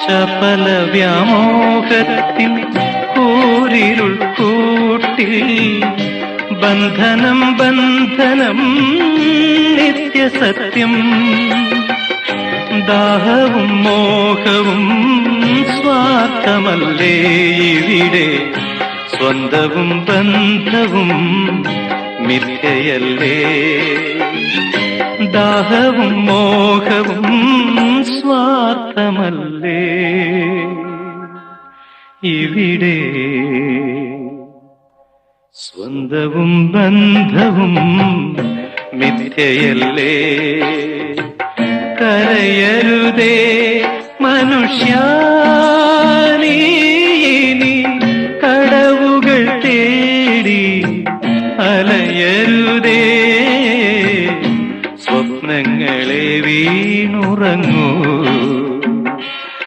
ചപല വ്യാമോഹത്തിൻ കൂരിരുൾ കൂട്ടിൽ ബന്ധനം ബന്ധനം നിത്യസത്യം. ദാഹവും മോഹവും സ്വാർത്ഥമല്ലേ ഇവിടെ, സ്വന്തവും ബന്ധവും മിഥ്യയല്ലേ. ദാഹവും മോഹവും സ്വാർത്ഥമല്ലേ ഇവിടെ, സ്വന്തവും ബന്ധവും മിഥ്യയല്ലേ. കരയരുതേ മനുഷ്യ,